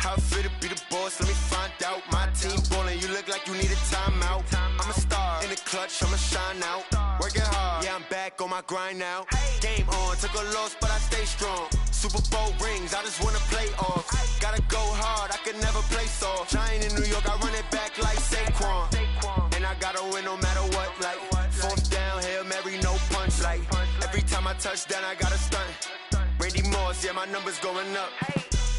How I feel to be the boss, let me find out. My team ballin', you look like you need a timeout. I'm a star, in the clutch, I'ma shine out. Working hard, yeah, I'm back on my grind now. Game on, took a loss, but I stay strong. Super Bowl rings, I just wanna play off. Gotta go hard, I could never play soft. Giant in New York, I run it back like Saquon. And I gotta win no matter what, like fourth down, Hail Mary, no punch. Like every time I touch down, I gotta stunt. Randy Moss, yeah, my numbers going up.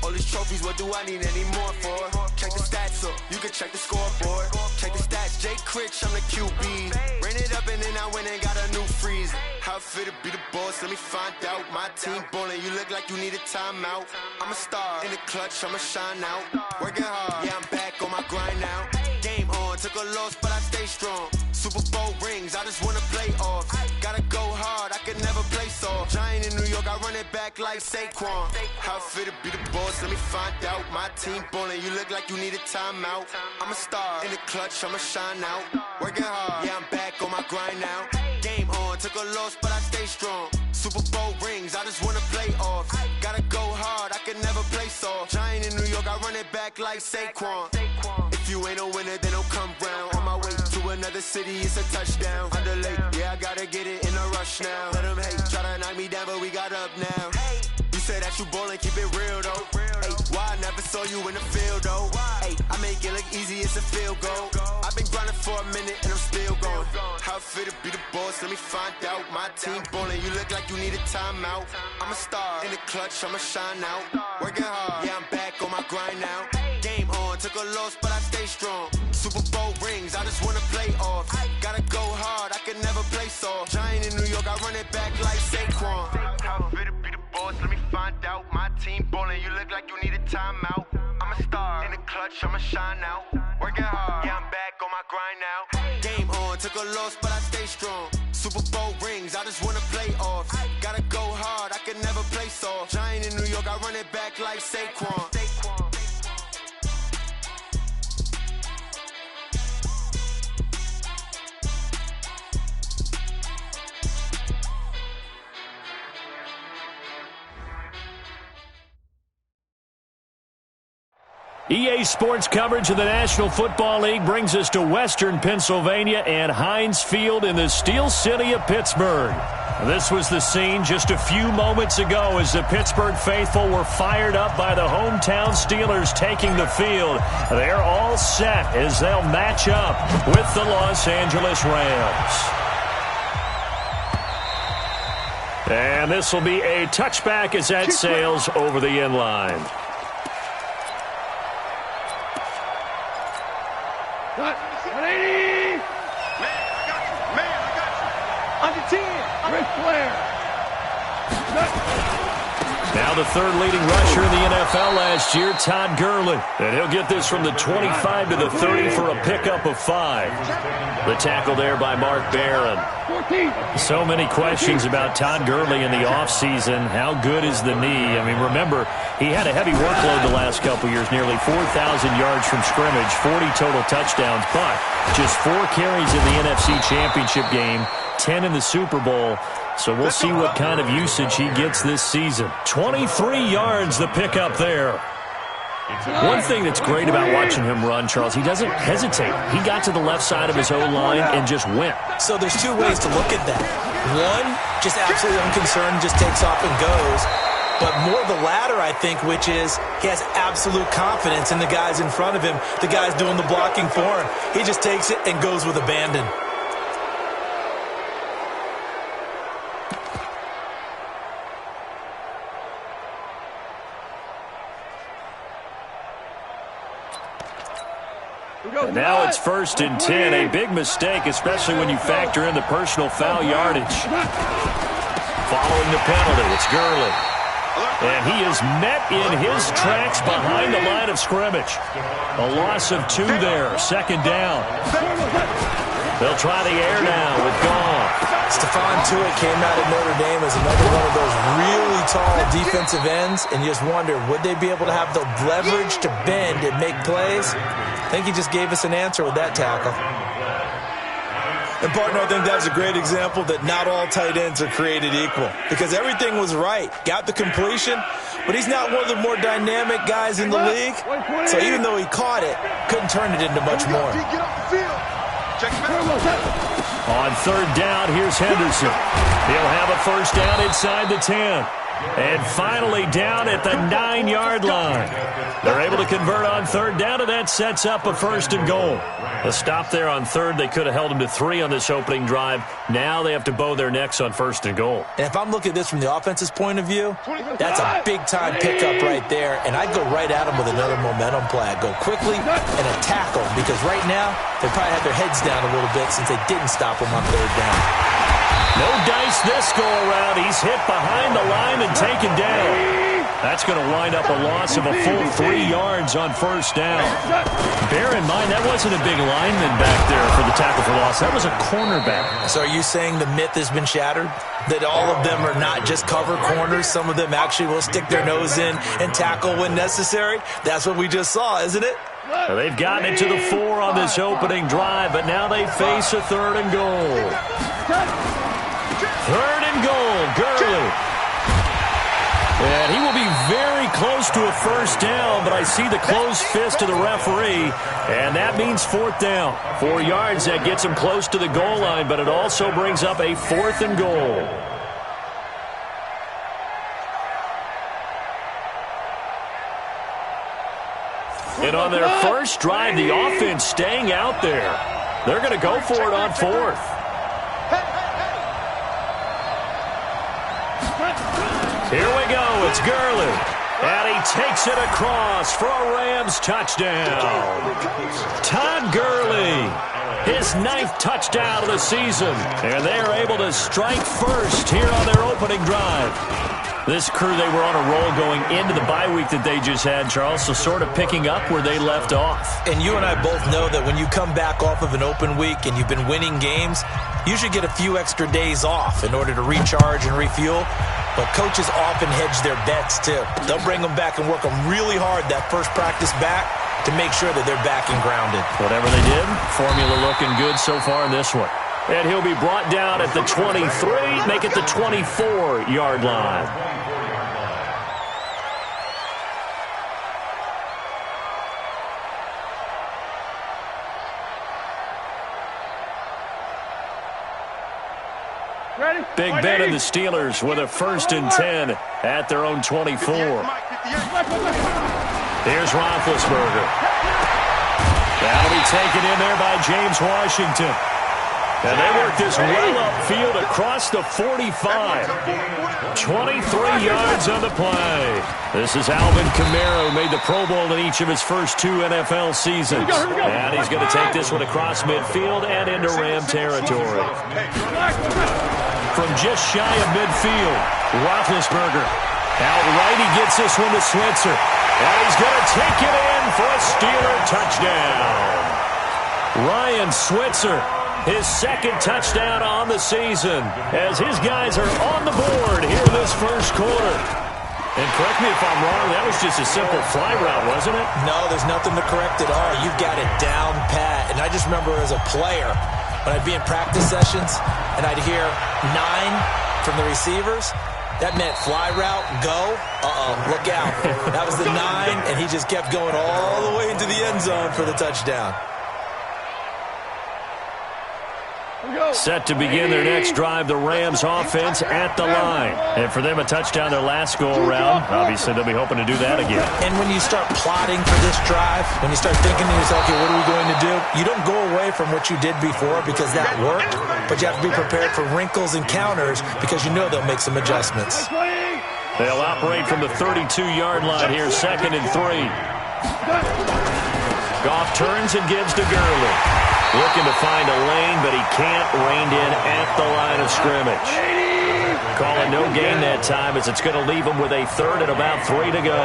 All these trophies, what do I need any more for? Check the stats up, you can check the scoreboard. Check the stats, Jay Critch, I'm the QB. Ran it up and then I went and got a new freeze. How I feel to be the boss, let me find out. My team ballin', you look like you need a timeout. I'm a star, in the clutch, I'ma shine out. Working hard, yeah, I'm back on my grind now. Game on, took a loss, but I stay strong. Super Bowl rings, I just wanna play off. Gotta go hard, I could never play soft. Giant in New York, I run it back like Saquon. How I feel to be the boss, let me find out. My team ballin', you look like you need a timeout. I'm a star, in the clutch, I'ma shine out. Working hard, yeah, I'm back on my grind now. Game on, took a loss, but I stay strong. Super Bowl rings, I just wanna play off. Gotta go hard, I could never play soft. Giant in New York, I run it back like Saquon. If you ain't a winner, then don't come round. On my way to another city, it's a touchdown. Underlay, yeah, I gotta get it in a rush now. Let them hate, try to knock me down, but we got up now. You said that you ballin', keep it real though. Hey, why I never saw you in the field though? Hey, I make it look easy, it's a field goal. I've been grinding for a minute and I'm still going. How I feel to be the boss, let me find out. My team ballin', you look like you need a timeout. I'm a star, in the clutch, I'ma shine out. Working hard, yeah, I'm back on my grind now. Game on, took a loss, but I stay strong. Super Bowl rings, I just wanna play off. Gotta go hard, I could never play soft. Giant in New York, I run it back like Saquon. How I feel to be the boss, let me find out. My team ballin', you look like you need a timeout. I'm a star, in the clutch, I'ma shine out. Working hard, yeah, I'm back on my grind now. Game on, took a loss, but I stay strong. Super Bowl rings, I just wanna play off. Gotta go hard, I could never play soft. Giant in New York, I run it back like Saquon. EA Sports coverage of the National Football League brings us to Western Pennsylvania and Heinz Field in the Steel City of Pittsburgh. This was the scene just a few moments ago as the Pittsburgh faithful were fired up by the hometown Steelers taking the field. They're all set as they'll match up with the Los Angeles Rams. And this will be a touchback as that sails over the end line. Now the third leading rusher in the NFL last year, Todd Gurley. And he'll get this from the 25 to the 30 for a pickup of 5. The tackle there by Mark Barron. So many questions about Todd Gurley in the offseason. How good is the knee? I mean, remember, he had a heavy workload the last couple years, nearly 4,000 yards from scrimmage, 40 total touchdowns, but just 4 carries in the NFC Championship game, 10 in the Super Bowl. So we'll see what kind of usage he gets this season. 23 yards the pickup there. One thing that's great about watching him run, Charles, he doesn't hesitate. He got to the left side of his O-line and just went. So there's 2 ways to look at that. One, just absolutely unconcerned, just takes off and goes. But more the latter, I think, which is he has absolute confidence in the guys in front of him, the guys doing the blocking for him. He just takes it and goes with abandon. And now it's 1st and 10, a big mistake, especially when you factor in the personal foul yardage. Following the penalty, it's Gurley. And he is met in his tracks behind the line of scrimmage. A loss of 2 there, 2nd down. They'll try the air now with Goff. Stephon Tuitt came out of Notre Dame as another one of those really tall defensive ends, and you just wonder, would they be able to have the leverage to bend and make plays? I think he just gave us an answer with that tackle. And, partner, I think that's a great example that not all tight ends are created equal because everything was right. Got the completion, but he's not one of the more dynamic guys in the league. So even though he caught it, couldn't turn it into much more. On third down, here's Henderson. He'll have a first down inside the 10. And finally down at the 9-yard line. They're able to convert on third down, and that sets up a first and goal. A stop there on third. They could have held them to 3 on this opening drive. Now they have to bow their necks on first and goal. And if I'm looking at this from the offense's point of view, that's a big-time pickup right there. And I'd go right at them with another momentum play. I'd go quickly and attack them because right now they probably have their heads down a little bit since they didn't stop them on third down. No dice this go-around. He's hit behind the line and taken down. That's going to wind up a loss of a full 3 yards on first down. Bear in mind, that wasn't a big lineman back there for the tackle for loss. That was a cornerback. So are you saying the myth has been shattered? That all of them are not just cover corners? Some of them actually will stick their nose in and tackle when necessary? That's what we just saw, isn't it? Well, they've gotten it to the 4 on this opening drive, but now they face a third and goal. Third and goal, Gurley. And he will be very close to a first down, but I see the closed fist of the referee, and that means fourth down. 4 yards, that gets him close to the goal line, but it also brings up a fourth and goal. And on their first drive, the offense staying out there. They're going to go for it on fourth. Here we go. It's Gurley. And he takes it across for a Rams touchdown. Todd Gurley, his 9th touchdown of the season. And they are able to strike first here on their opening drive. This crew, they were on a roll going into the bye week that they just had, Charles, so sort of picking up where they left off. And you and I both know that when you come back off of an open week and you've been winning games, you should get a few extra days off in order to recharge and refuel. But coaches often hedge their bets, too. They'll bring them back and work them really hard that first practice back to make sure that they're back and grounded. Whatever they did, formula looking good so far in this one. And he'll be brought down at the 23, make it the 24-yard line. Big Ben and the Steelers with a 1st and 10 at their own 24. Here's Roethlisberger. That'll be taken in there by James Washington. And they work this well upfield across the 45. 23 yards on the play. This is Alvin Kamara, who made the Pro Bowl in each of his first 2 NFL seasons. And he's going to take this one across midfield and into Ram territory. From just shy of midfield, Roethlisberger. Outright, he gets this one to Switzer. And he's going to take it in for a Steeler touchdown. Ryan Switzer, his 2nd touchdown on the season, as his guys are on the board here in this first quarter. And correct me if I'm wrong, that was just a simple fly route, wasn't it? No, there's nothing to correct at all. You've got it down pat. And I just remember as a player, when I'd be in practice sessions and I'd hear 9 from the receivers, that meant fly route, go, look out. That was the 9, and he just kept going all the way into the end zone for the touchdown. Set to begin their next drive, the Rams offense at the line. And for them, a touchdown their last go-around. Obviously, they'll be hoping to do that again. And when you start plotting for this drive, when you start thinking to yourself, okay, what are we going to do? You don't go away from what you did before because that worked, but you have to be prepared for wrinkles and counters because you know they'll make some adjustments. They'll operate from the 32-yard line here, 2nd and 3. Goff turns and gives to Gurley. Looking to find a lane, but he can't. Reined in at the line of scrimmage. Calling no gain that time as it's going to leave him with a 3rd and about 3 to go.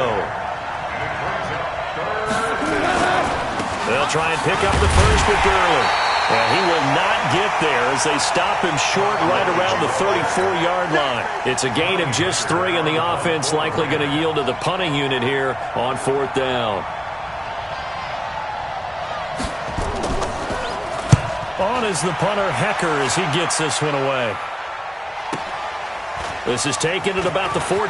They'll try and pick up the first with Gurley. And he will not get there as they stop him short right around the 34-yard line. It's a gain of just 3, and the offense likely going to yield to the punting unit here on 4th down. On is the punter, Hecker, as he gets this one away. This is taken at about the 14.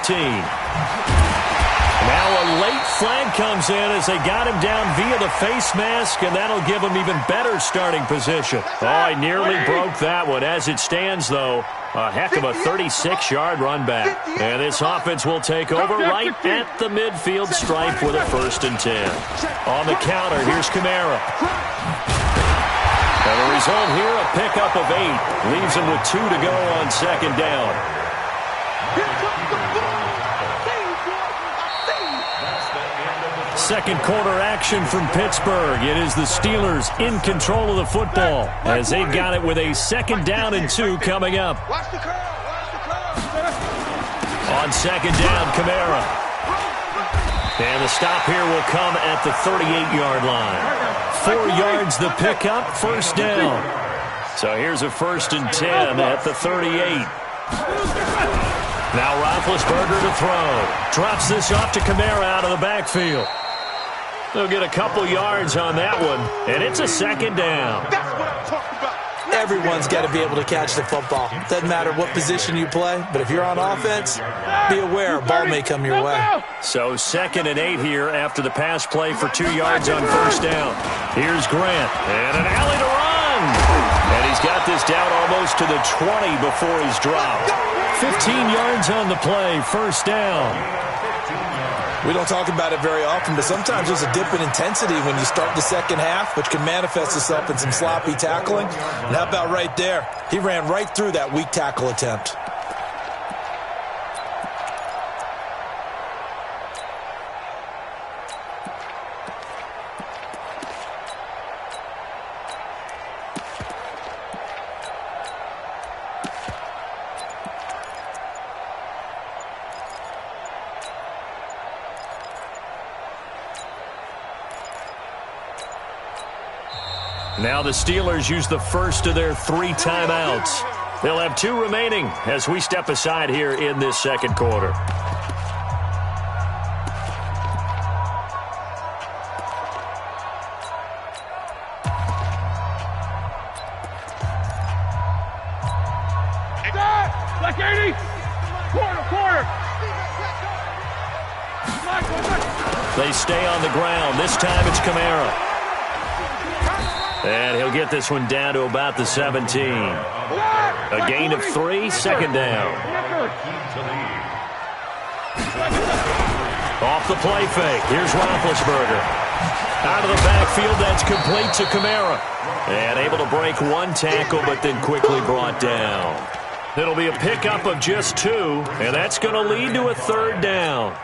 Now a late flag comes in as they got him down via the face mask, and that'll give him even better starting position. Oh, he nearly broke that one. As it stands, though, a heck of a 36-yard run back. And this offense will take over right at the midfield stripe with a 1st and 10. On the counter, here's Kamara. And the result here, a pickup of 8. Leaves him with 2 to go on 2nd down. Second quarter action from Pittsburgh. It is the Steelers in control of the football as they've got it with a 2nd down and 2 coming up. On 2nd down, Kamara. And the stop here will come at the 38-yard line. 4 yards the pickup, 1st down. So here's a 1st and 10 at the 38. Now Roethlisberger to throw. Drops this off to Kamara out of the backfield. They'll get a couple yards on that one, and it's a 2nd down. That's what I'm talking about. Everyone's got to be able to catch the football. Doesn't matter what position you play, but if you're on offense, be aware a ball may come your way. So 2nd and 8 here after the pass play for 2 yards on 1st down. Here's Grant, and an alley to run. And he's got this down almost to the 20 before he's dropped. 15 yards on the play, 1st down. We don't talk about it very often, but sometimes there's a dip in intensity when you start the second half, which can manifest itself in some sloppy tackling. And how about right there? He ran right through that weak tackle attempt. Now the Steelers use the first of their 3 timeouts. They'll have 2 remaining as we step aside here in this second quarter. Like 80! Quarter! They stay on the ground. This time it's Kamara. And he'll get this one down to about the 17. A gain of 3, 2nd down. Off the play fake. Here's Roethlisberger. Out of the backfield, that's complete to Kamara. And able to break 1 tackle, but then quickly brought down. It'll be a pickup of just 2, and that's going to lead to a 3rd down.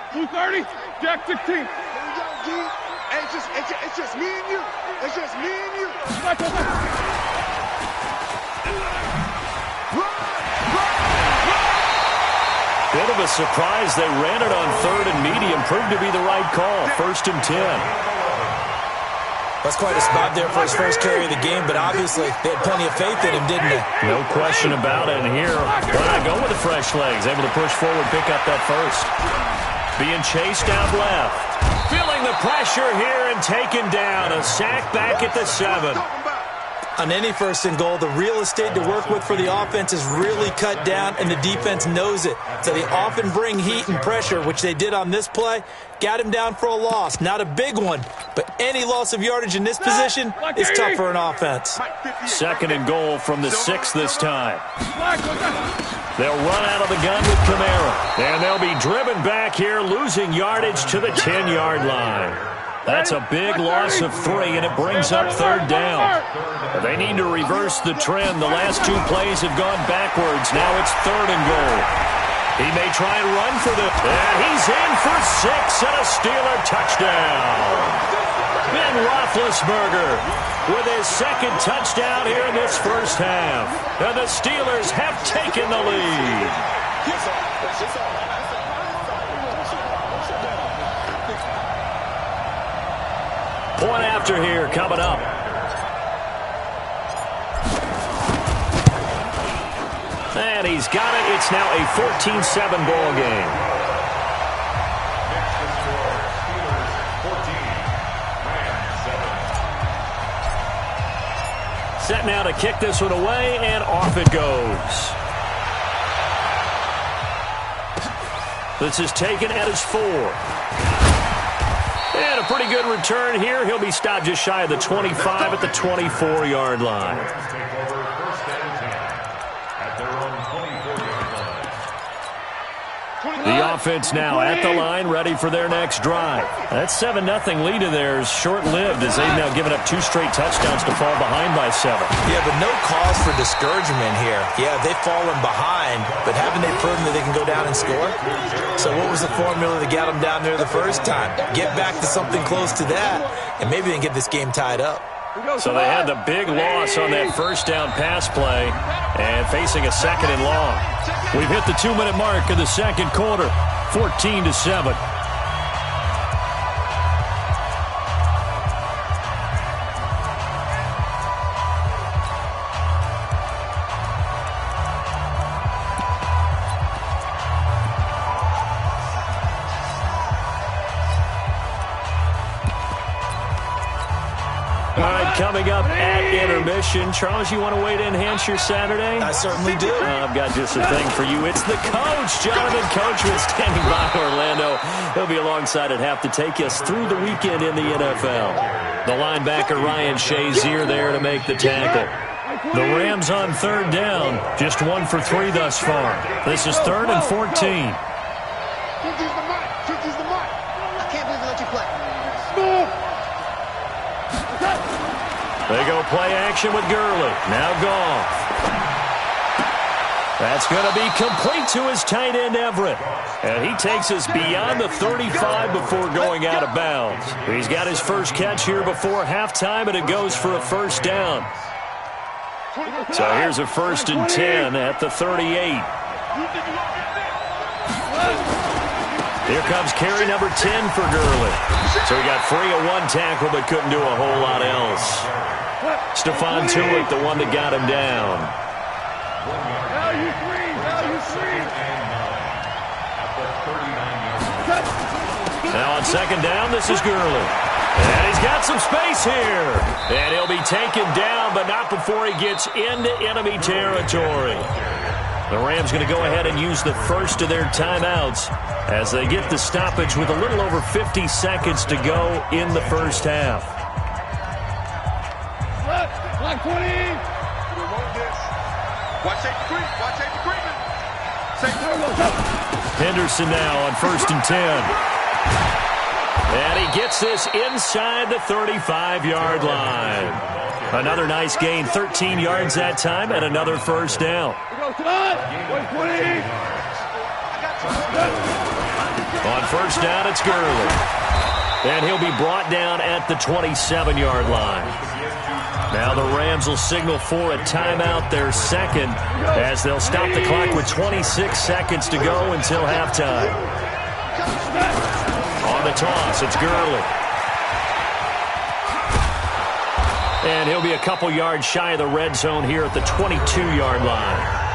230, Jack 16. Here we go, G. Hey, it's just me and you. It's just me and you. Bit of a surprise. They ran it on 3rd and medium. Proved to be the right call. 1st and 10. That's quite a spot there for his first carry of the game, but obviously they had plenty of faith in him, didn't they? No question about it. And here, why not go with the fresh legs? Able to push forward, pick up that first. Being chased out left. Feeling the pressure here and taken down. A sack back at the 7. On any 1st and goal, the real estate to work with for the offense is really cut down, and the defense knows it. So they often bring heat and pressure, which they did on this play. Got him down for a loss. Not a big one, but any loss of yardage in this position is tough for an offense. 2nd and goal from the 6 this time. They'll run out of the gun with Kamara. And they'll be driven back here, losing yardage to the 10-yard line. That's a big loss of 3, and it brings up 3rd down. They need to reverse the trend. The last 2 plays have gone backwards. Now it's 3rd and goal. He may try and run for the... And he's in for 6 and a Steeler touchdown. Ben Roethlisberger with his 2nd touchdown here in this first half. And the Steelers have taken the lead. Point after here coming up. And he's got it. It's now a 14-7 ball game. set now to kick this one away, and off it goes. This is taken at his 4. And a pretty good return here. He'll be stopped just shy of the 25 at the 24-yard line. The offense now at the line, ready for their next drive. That 7-0 lead of theirs short-lived as they've now given up 2 straight touchdowns to fall behind by 7. Yeah, but no cause for discouragement here. Yeah, they've fallen behind, but haven't they proven that they can go down and score? So what was the formula that got them down there the first time? Get back to something close to that, and maybe they can get this game tied up. So they had the big loss on that first down pass play and facing a 2nd and long. We've hit the 2-minute mark of the second quarter, 14-7. All right, coming up at intermission. Charles, you want to wait to enhance your Saturday? I certainly do. I've got just a thing for you. It's the coach, Jonathan Coachman, standing by Orlando. He'll be alongside at half to take us through the weekend in the NFL. The linebacker, Ryan Shazier, there to make the tackle. The Rams on 3rd down, just 1 for 3 thus far. This is 3rd and 14. 50's the mark. 50's the mark. I can't believe they let you play. They go play action with Gurley. Now Goff. That's going to be complete to his tight end, Everett. And he takes us beyond the 35 before going out of bounds. He's got his first catch here before halftime, and it goes for a first down. So here's a 1st and 10 at the 38. Here comes carry number 10 for Gurley. So he got free of 1 tackle but couldn't do a whole lot else. Stephon Tuitt, the one that got him down. Now on 2nd down, this is Gurley. And he's got some space here. And he'll be taken down, but not before he gets into enemy territory. The Rams going to go ahead and use the first of their timeouts as they get the stoppage with a little over 50 seconds to go in the first half. Watch safety Greenman. Henderson now on 1st and 10. And he gets this inside the 35-yard line. Another nice gain, 13 yards that time, and another first down. On 1st down, it's Gurley. And he'll be brought down at the 27-yard line. Now the Rams will signal for a timeout, their 2nd, as they'll stop the clock with 26 seconds to go until halftime. On the toss, it's Gurley. And he'll be a couple yards shy of the red zone here at the 22-yard line.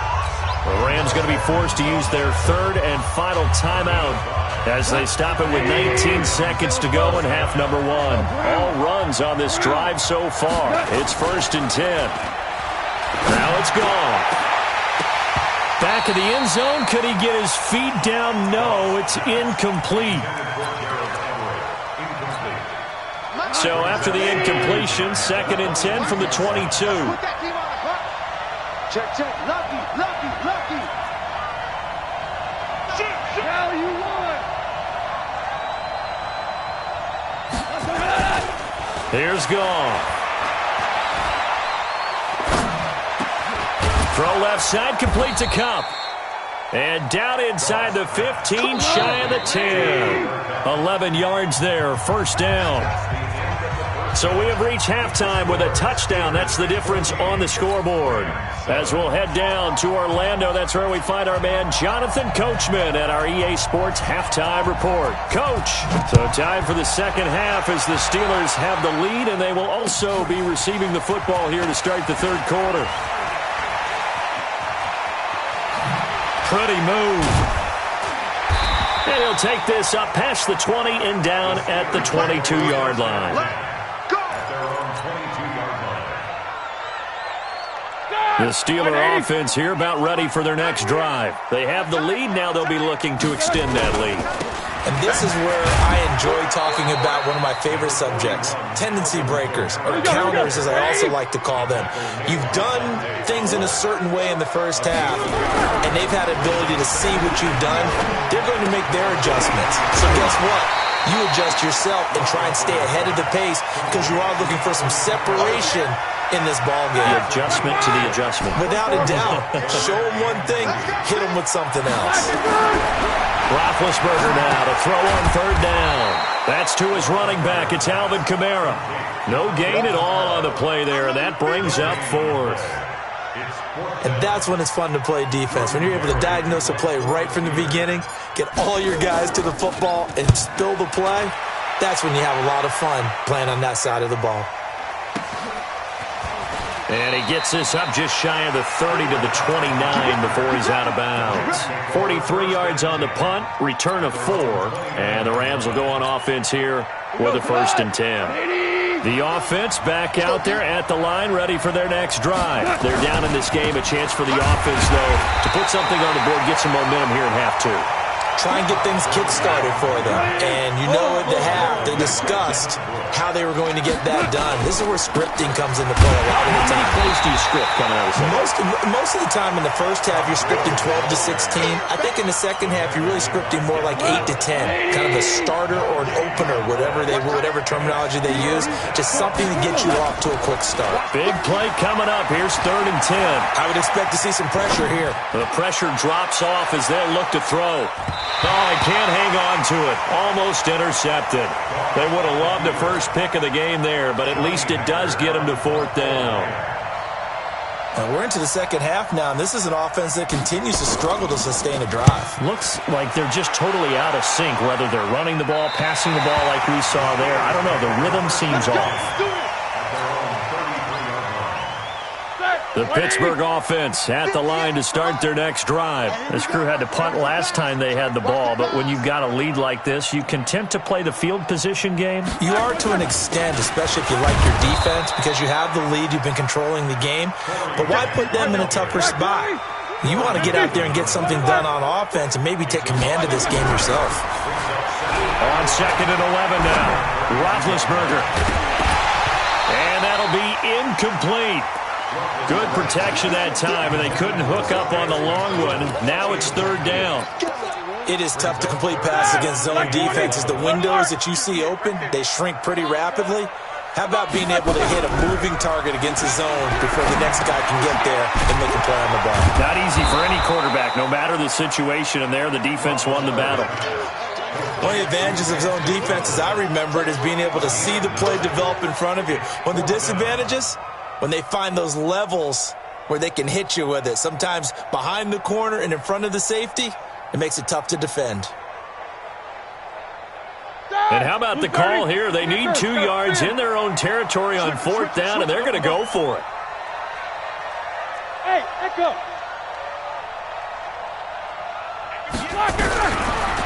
The Rams going to be forced to use their 3rd and final timeout as they stop it with 19 seconds to go in half number 1. All runs on this drive so far. It's 1st and 10. Now it's gone. Back of the end zone. Could he get his feet down? No, it's incomplete. So after the incompletion, 2nd and 10 from the 22. Check. Lucky. Now you won. Here's Goff. Throw left side, complete to Kupp. And down inside the 15, shy of the 10. 11 yards there, first down. So we have reached halftime with a touchdown. That's the difference on the scoreboard. As we'll head down to Orlando, that's where we find our man Jonathan Coachman at our EA Sports Halftime Report. Coach, so time for the second half as the Steelers have the lead, and they will also be receiving the football here to start the third quarter. Pretty move. And he'll take this up past the 20 and down at the 22-yard line. The Steeler offense here about ready for their next drive. They have the lead. Now they'll be looking to extend that lead. And this is where I enjoy talking about one of my favorite subjects, tendency breakers, or counters as I also like to call them. You've done things in a certain way in the first half, and they've had ability to see what you've done. They're going to make their adjustments. So guess what? You adjust yourself and try and stay ahead of the pace because you are looking for some separation in this ball game. The adjustment to the adjustment. Without a doubt. Show them one thing, hit them with something else. Roethlisberger now to throw on third down. That's to his running back. It's Alvin Kamara. No gain at all on the play there, and that brings up fourth. And that's when it's fun to play defense. When you're able to diagnose a play right from the beginning, get all your guys to the football and spill the play, that's when you have a lot of fun playing on that side of the ball. And he gets this up just shy of the 30 to the 29 before he's out of bounds. 43 yards on the punt, return of 4, and the Rams will go on offense here with a 1st and 10. The offense back out there at the line, ready for their next drive. They're down in this game. A chance for the offense, though, to put something on the board, get some momentum here in half 2. Try and get things kick-started for them. And you know at the half, they discussed how they were going to get that done. This is where scripting comes into play a lot of the time. How many plays do you script coming out of the second? Most of the time in the first half, you're scripting 12 to 16. I think in the second half, you're really scripting more like 8 to 10. Kind of a starter or an opener, whatever terminology they use. Just something to get you off to a quick start. Big play coming up. Here's 3rd and 10. I would expect to see some pressure here. The pressure drops off as they'll look to throw. Oh, he can't hang on to it. Almost intercepted. They would have loved the first pick of the game there, but at least it does get him to 4th down. And we're into the second half now, and this is an offense that continues to struggle to sustain a drive. Looks like they're just totally out of sync, whether they're running the ball, passing the ball like we saw there. I don't know. The rhythm seems off. The Pittsburgh offense at the line to start their next drive. This crew had to punt last time they had the ball, but when you've got a lead like this, you content to play the field position game? You are to an extent, especially if you like your defense, because you have the lead, you've been controlling the game. But why put them in a tougher spot? You want to get out there and get something done on offense and maybe take command of this game yourself. On 2nd and 11 now, Roethlisberger. And that'll be incomplete. Good protection that time, and they couldn't hook up on the long one. Now it's 3rd down. It is tough to complete passes against zone defenses. The windows that you see open, they shrink pretty rapidly. How about being able to hit a moving target against a zone before the next guy can get there and make a play on the ball? Not easy for any quarterback, no matter the situation, and there the defense won the battle. One of the advantages of zone defense, as I remember it, is being able to see the play develop in front of you. One of the disadvantages, when they find those levels where they can hit you with it, sometimes behind the corner and in front of the safety, it makes it tough to defend. And how about the call here? They need 2 yards in their own territory on 4th down, and they're going to go for it. Hey, echo.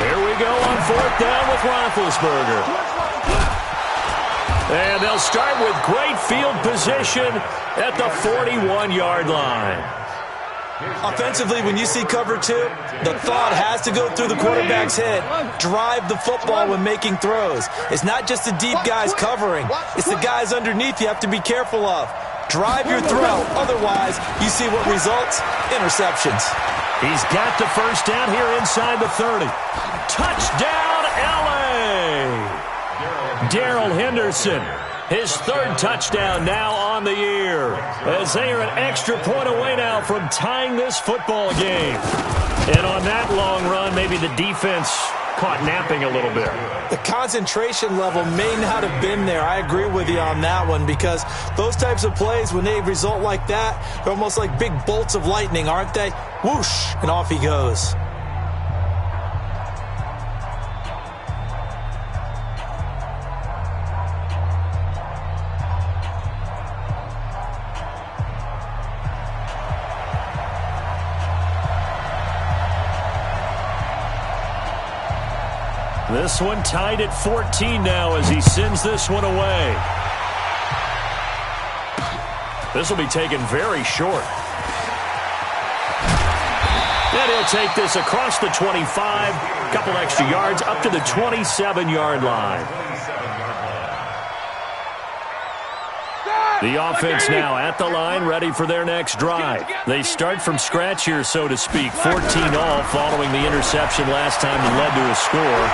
Here we go on 4th down with Roethlisberger. And they'll start with great field position at the 41-yard line. Offensively, when you see cover 2, the thought has to go through the quarterback's head. Drive the football when making throws. It's not just the deep guys covering. It's the guys underneath you have to be careful of. Drive your throw. Otherwise, you see what results? Interceptions. He's got the 1st down here inside the 30. Touchdown, L.A.! Darrell Henderson, his 3rd touchdown now on the year, as they are an extra point away now from tying this football game. And on that long run, maybe the defense caught napping a little bit. The concentration level may not have been there. I agree with you on that one, because those types of plays, when they result like that, they're almost like big bolts of lightning, aren't they? Whoosh, and off he goes. This one tied at 14 now as he sends this one away. This will be taken very short. And he'll take this across the 25, a couple extra yards up to the 27-yard line. The offense now at the line, ready for their next drive. They start from scratch here, so to speak, 14-all following the interception last time that led to a score.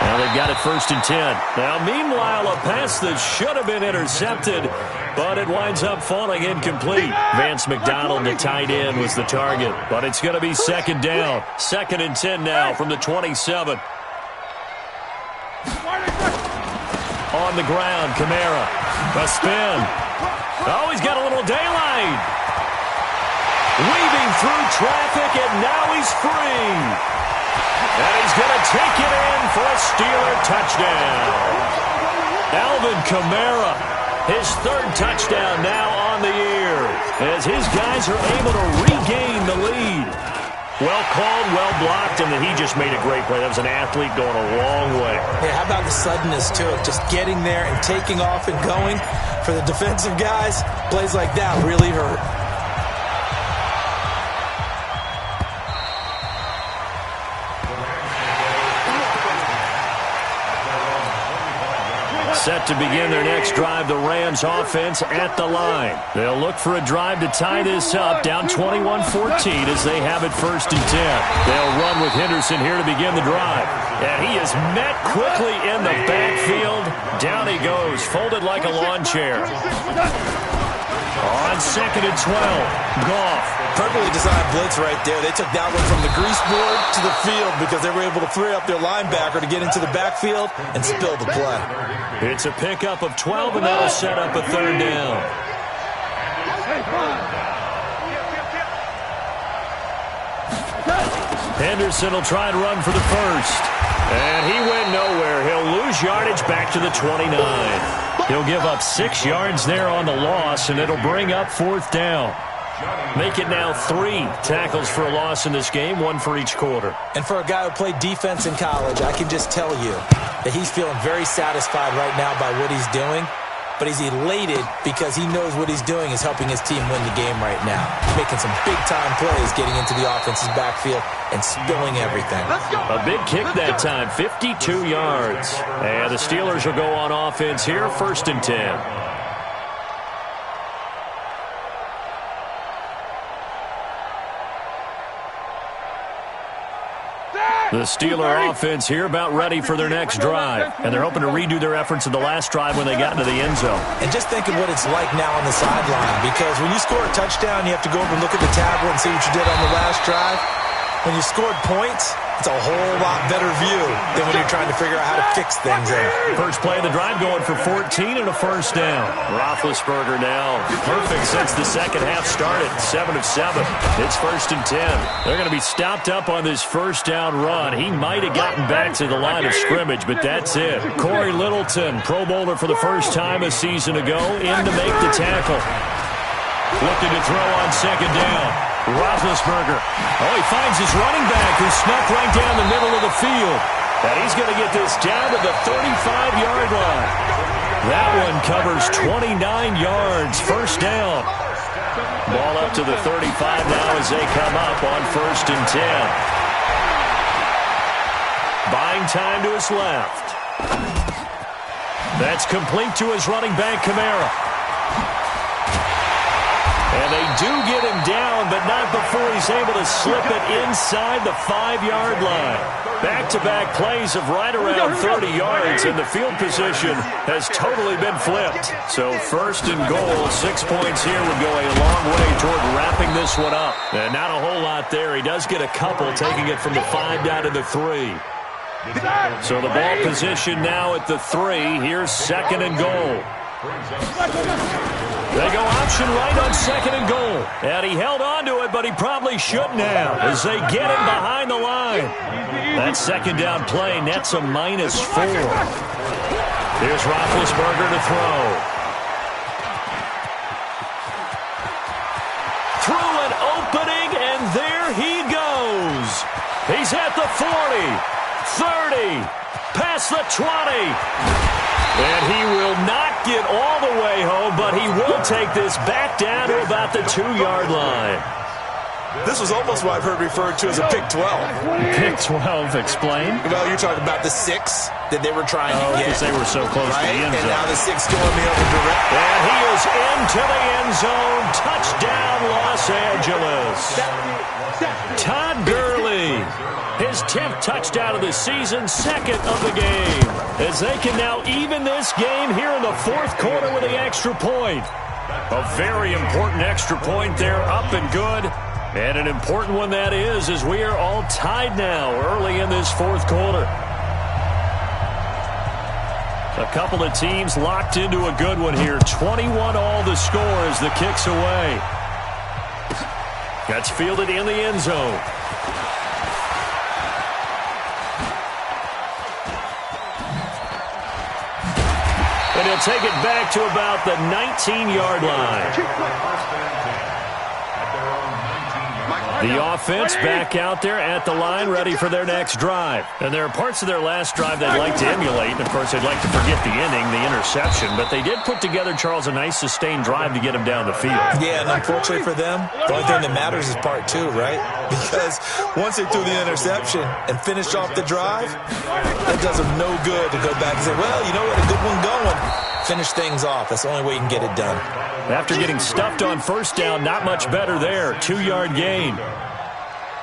Now they've got it 1st and 10. Now, meanwhile, a pass that should have been intercepted, but it winds up falling incomplete. Vance McDonald, the tight end, was the target, but it's going to be 2nd down. 2nd and 10 now from the 27. On the ground, Kamara. A spin. Oh, he's got a little daylight. Weaving through traffic, and now he's free. And he's going to take it in for a Steeler touchdown. Alvin Kamara, his 3rd touchdown now on the year, as his guys are able to regain the lead. Well called, well blocked, and then he just made a great play. That was an athlete going a long way. Yeah, how about the suddenness to it? Just getting there and taking off and going. For the defensive guys, plays like that really hurt. Set to begin their next drive, the Rams offense at the line. They'll look for a drive to tie this up, down 21-14 as they have it 1st and 10. They'll run with Henderson here to begin the drive. And he is met quickly in the backfield. Down he goes, folded like a lawn chair. On 2nd and 12, Goff. Perfectly designed blitz right there. They took that one from the grease board to the field because they were able to free up their linebacker to get into the backfield and spill the play. It's a pickup of 12, and that'll set up a 3rd down. Henderson will try and run for the 1st. And he went nowhere. He'll lose yardage back to the 29. He'll give up 6 yards there on the loss, and it'll bring up 4th down. Make it now 3 tackles for a loss in this game, 1 for each quarter. And for a guy who played defense in college, I can just tell you that he's feeling very satisfied right now by what he's doing. But he's elated because he knows what he's doing is helping his team win the game right now. Making some big-time plays, getting into the offense's backfield and spilling everything. A big kick that time, 52 yards. And the Steelers will go on offense here, 1st and 10. The Steeler offense here about ready for their next drive. And they're hoping to redo their efforts in the last drive when they got into the end zone. And just think of what it's like now on the sideline. Because when you score a touchdown, you have to go over and look at the tablet and see what you did on the last drive. When you scored points, it's a whole lot better view than when you're trying to figure out how to fix things there. First play of the drive going for 14 and a 1st down. Roethlisberger now perfect since the second half started. 7 of 7. It's 1st and 10. They're going to be stopped up on this 1st down run. He might have gotten back to the line of scrimmage, but that's it. Corey Littleton, Pro Bowler for the first time a season ago, in to make the tackle. Looking to throw on 2nd down. Roethlisberger. Oh, he finds his running back who snuck right down the middle of the field. And he's going to get this down to the 35-yard line. That one covers 29 yards. 1st down. Ball up to the 35 now as they come up on 1st and 10. Buying time to his left. That's complete to his running back, Kamara. And they do get him down, but not before he's able to slip it inside the 5-yard line. Back-to-back plays of right around 30 yards, and the field position has totally been flipped. So 1st and goal, 6 points here would go a long way toward wrapping this one up. And not a whole lot there. He does get a couple, taking it from the 5 down to the 3. So the ball position now at the 3. Here's 2nd and goal. They go option right on 2nd and goal. And he held on to it, but he probably shouldn't have as they get him behind the line. That 2nd down play nets a -4. Here's Roethlisberger to throw. Through an opening, and there he goes. He's at the 40, 30, past the 20. And he will not get all the way home, but he will take this back down to about the 2-yard line. This was almost what I've heard referred to as a pick 12. Pick 12, explain? Well, you're talking about the 6 that they were trying to get. Because they were so close to the end zone. And now the 6 going the other direction. And he is into the end zone. Touchdown, Los Angeles. Todd Gurley, his 10th touchdown of the season, 2nd of the game. As they can now even this game here in the 4th quarter with the extra point. A very important extra point there, up and good. And an important one that is, as we are all tied now early in this 4th quarter. A couple of teams locked into a good one here. 21 all the score as the kick's away. That's fielded in the end zone. And he'll take it back to about the 19-yard line. The offense back out there at the line, ready for their next drive. And there are parts of their last drive they'd like to emulate. And, of course, they'd like to forget the ending, the interception. But they did put together, Charles, a nice sustained drive to get him down the field. Yeah, and unfortunately for them, the only thing that matters is part 2, right? Because once they threw the interception and finished off the drive, it does them no good to go back and say, well, you know what, a good one going. Finish things off. That's the only way you can get it done. After getting stuffed on first down, not much better there. 2-yard gain.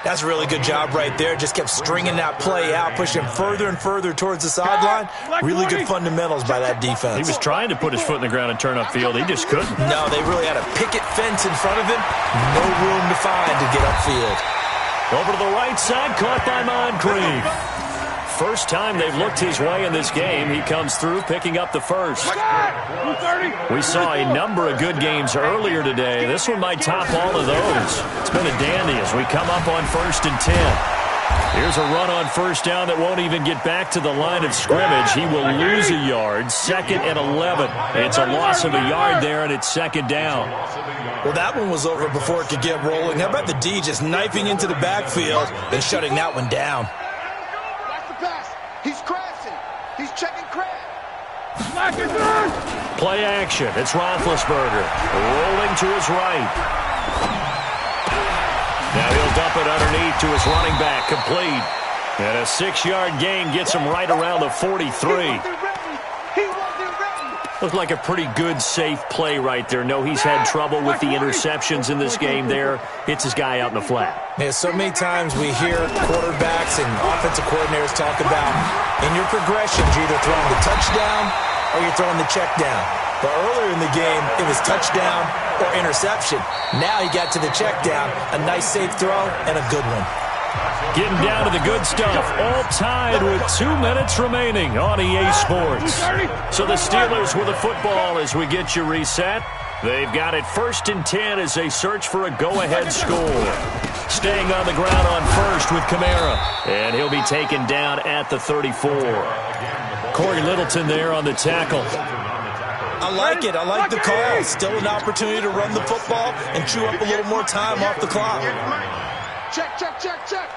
That's a really good job right there. Just kept stringing that play out, pushing further and further towards the sideline. Really good fundamentals by that defense. He was trying to put his foot in the ground and turn upfield. He just couldn't. No, they really had a picket fence in front of him. No room to find to get upfield. Over to the right side, caught by Moncrief. First time they've looked his way in this game. He comes through, picking up the first. We saw a number of good games earlier today. This one might top all of those. It's been a dandy as we come up on 1st and 10. Here's a run on first down that won't even get back to the line of scrimmage. He will lose a yard, 2nd and 11. It's a loss of a yard there, and it's 2nd down. Well, that one was over before it could get rolling. How about the D just knifing into the backfield and shutting that one down? He's crashing. He's checking crash. Play action. It's Roethlisberger rolling to his right. Now he'll dump it underneath to his running back, complete. And a 6-yard gain gets him right around the 43. Looked like a pretty good, safe play right there. No, he's had trouble with the interceptions in this game there. Hits his guy out in the flat. Yeah, so many times we hear quarterbacks and offensive coordinators talk about in your progressions, you're either throwing the touchdown or you're throwing the check down. But earlier in the game, it was touchdown or interception. Now he got to the check down, a nice safe throw, and a good one. Getting down to the good stuff, all tied with 2 minutes remaining on EA Sports. So the Steelers with the football as we get you reset. They've got it 1st and 10 as they search for a go-ahead score. Staying on the ground on first with Kamara. And he'll be taken down at the 34. Corey Littleton there on the tackle. I like it. I like the call. Still an opportunity to run the football and chew up a little more time off the clock. Check, check, check, check.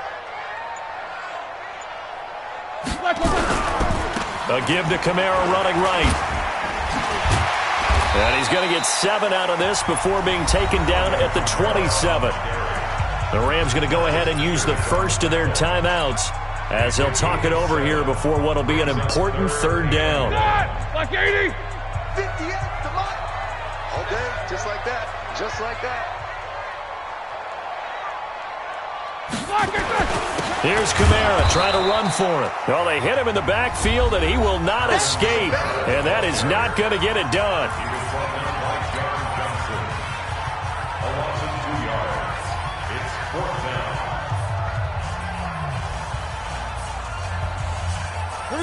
A give to Kamara running right. And he's going to get 7 out of this before being taken down at the 27. The Rams going to go ahead and use the first of their timeouts as they'll talk it over here before what will be an important 3rd down. Like 80. 58 to Mike. All day, just like that. Just like that. Here's Kamara trying to run for it. Well, they hit him in the backfield, and he will not escape. And that is not going to get it done.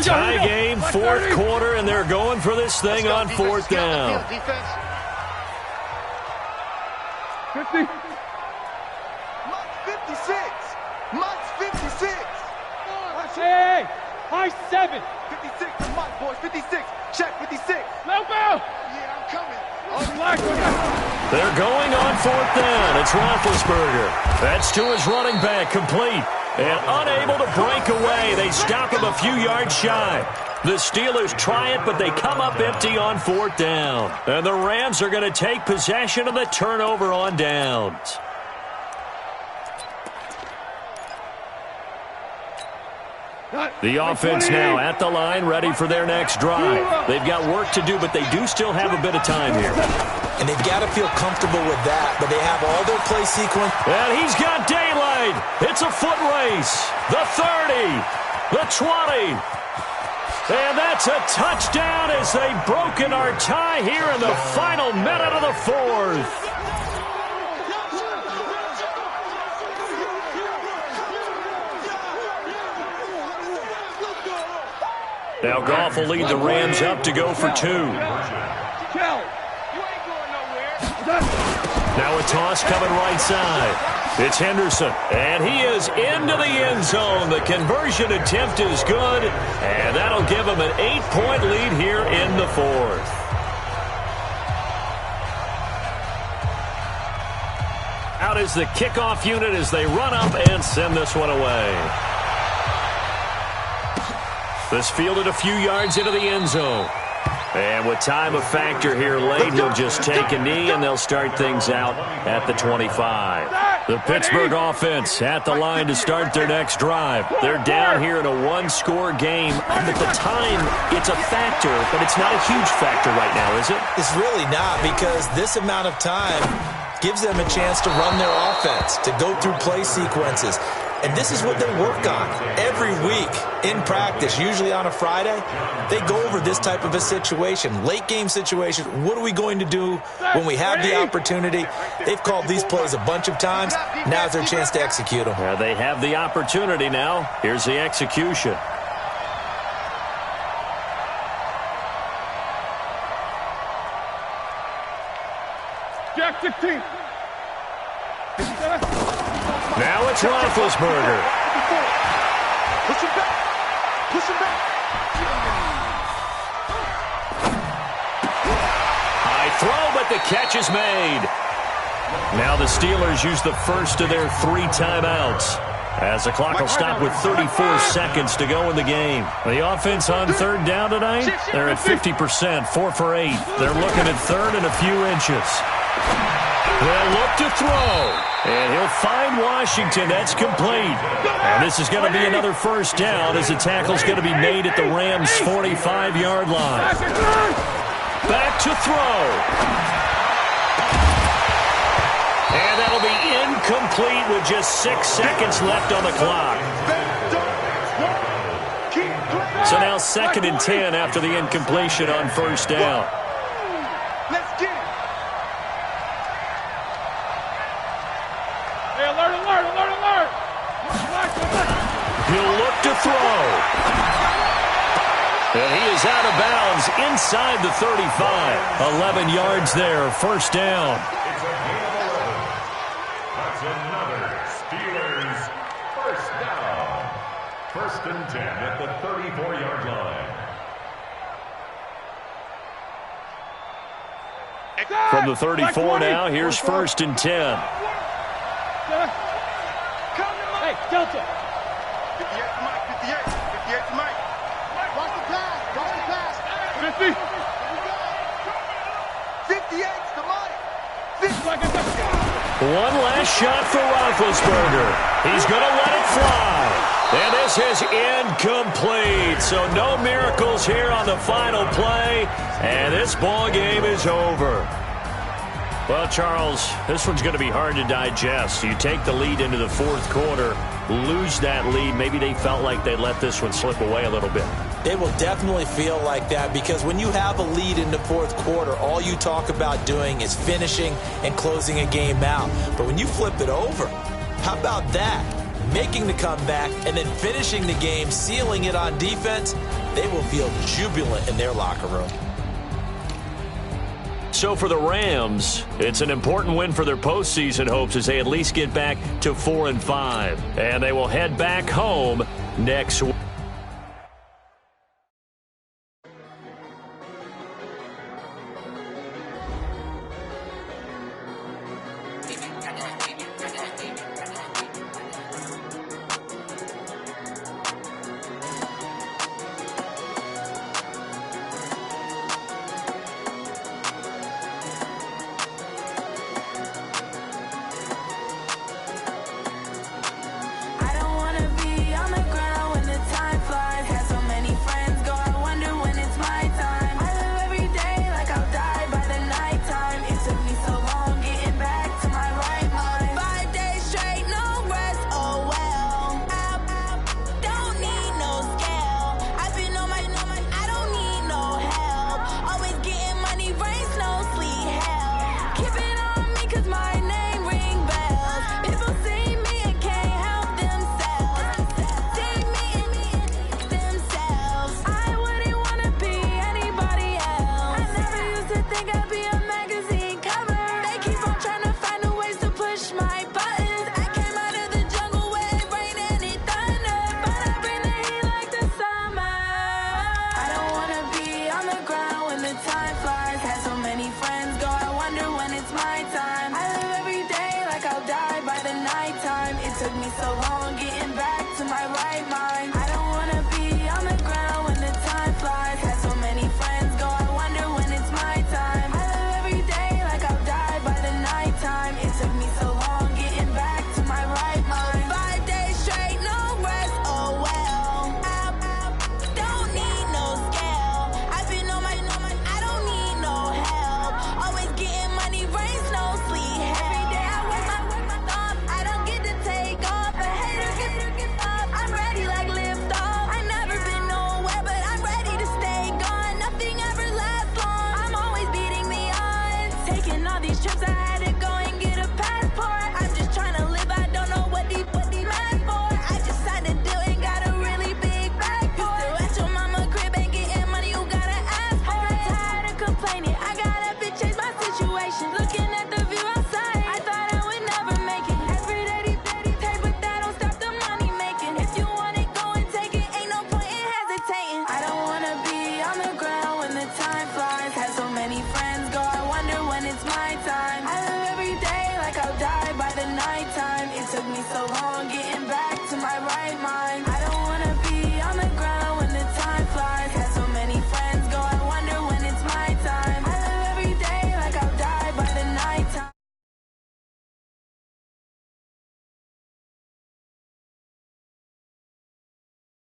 Tie game, 4th quarter, and they're going for this thing on 4th down. 50. Mike's 56. Hey, high 7. 56 to Mike, boys. 56. Check 56. No bell. Yeah, I'm coming. They're going on 4th down. It's Roethlisberger. That's to his running back, complete. And unable to break away. They stop him a few yards shy. The Steelers try it, but they come up empty on 4th down. And the Rams are going to take possession of the turnover on downs. The offense now at the line, ready for their next drive. They've got work to do, but they do still have a bit of time here. And they've got to feel comfortable with that, but they have all their play sequence. And he's got daylight. It's a foot race. The 30, the 20. And that's a touchdown as they've broken our tie here in the final minute of the fourth. Now Goff will lead the Rams up to go for two. Now a toss coming right side. It's Henderson, and he is into the end zone. The conversion attempt is good, and that'll give him an 8-point lead here in the fourth. Out is the kickoff unit as they run up and send this one away. This fielded a few yards into the end zone. And with time a factor here late, he'll just take a knee, and they'll start things out at the 25. The Pittsburgh offense at the line to start their next drive. They're down here in a one-score game. At the time, it's a factor, but it's not a huge factor right now, is it? It's really not, because this amount of time gives them a chance to run their offense, to go through play sequences. And this is what they work on every week in practice, usually on a Friday. They go over this type of a situation, late game situation. What are we going to do when we have the opportunity? They've called these plays a bunch of times. Now's their chance to execute them. Yeah, they have the opportunity now. Here's the execution. Jack 15. Now it's Roethlisberger. Push him back. Push him back. High throw, but the catch is made. Now the Steelers use the first of their 3 timeouts, as the clock will stop with 34 seconds to go in the game. The offense on third down tonight, they're at 50%, 4 for 8. They're looking at third and a few inches. They'll look to throw. And he'll find Washington. That's complete. And this is going to be another first down as the tackle's going to be made at the Rams' 45-yard line. Back to throw. And that'll be incomplete with just 6 seconds left on the clock. So now 2nd and 10 after the incompletion on first down. Let's get it. Alert. He'll look to throw. And he is out of bounds inside the 35. 11 yards there, first down. That's another Steelers first down. 1st and 10 at the 34-yard line. From the 34 now, here's 1st and 10. Hey, Delta. 58 to Mike, 58. 58 to Mike. Watch the pass. 50. 58 to Mike. 50. One last shot for Roethlisberger. He's going to let it fly. And this is incomplete. So no miracles here on the final play. And this ball game is over. Well, Charles, this one's going to be hard to digest. You take the lead into the fourth quarter, lose that lead. Maybe they felt like they let this one slip away a little bit. They will definitely feel like that, because when you have a lead in the fourth quarter, all you talk about doing is finishing and closing a game out. But when you flip it over, how about that? Making the comeback and then finishing the game, sealing it on defense, they will feel jubilant in their locker room. So for the Rams, it's an important win for their postseason hopes as they at least get back to 4-5. And they will head back home next week. I don't wanna be on the ground when the time on getting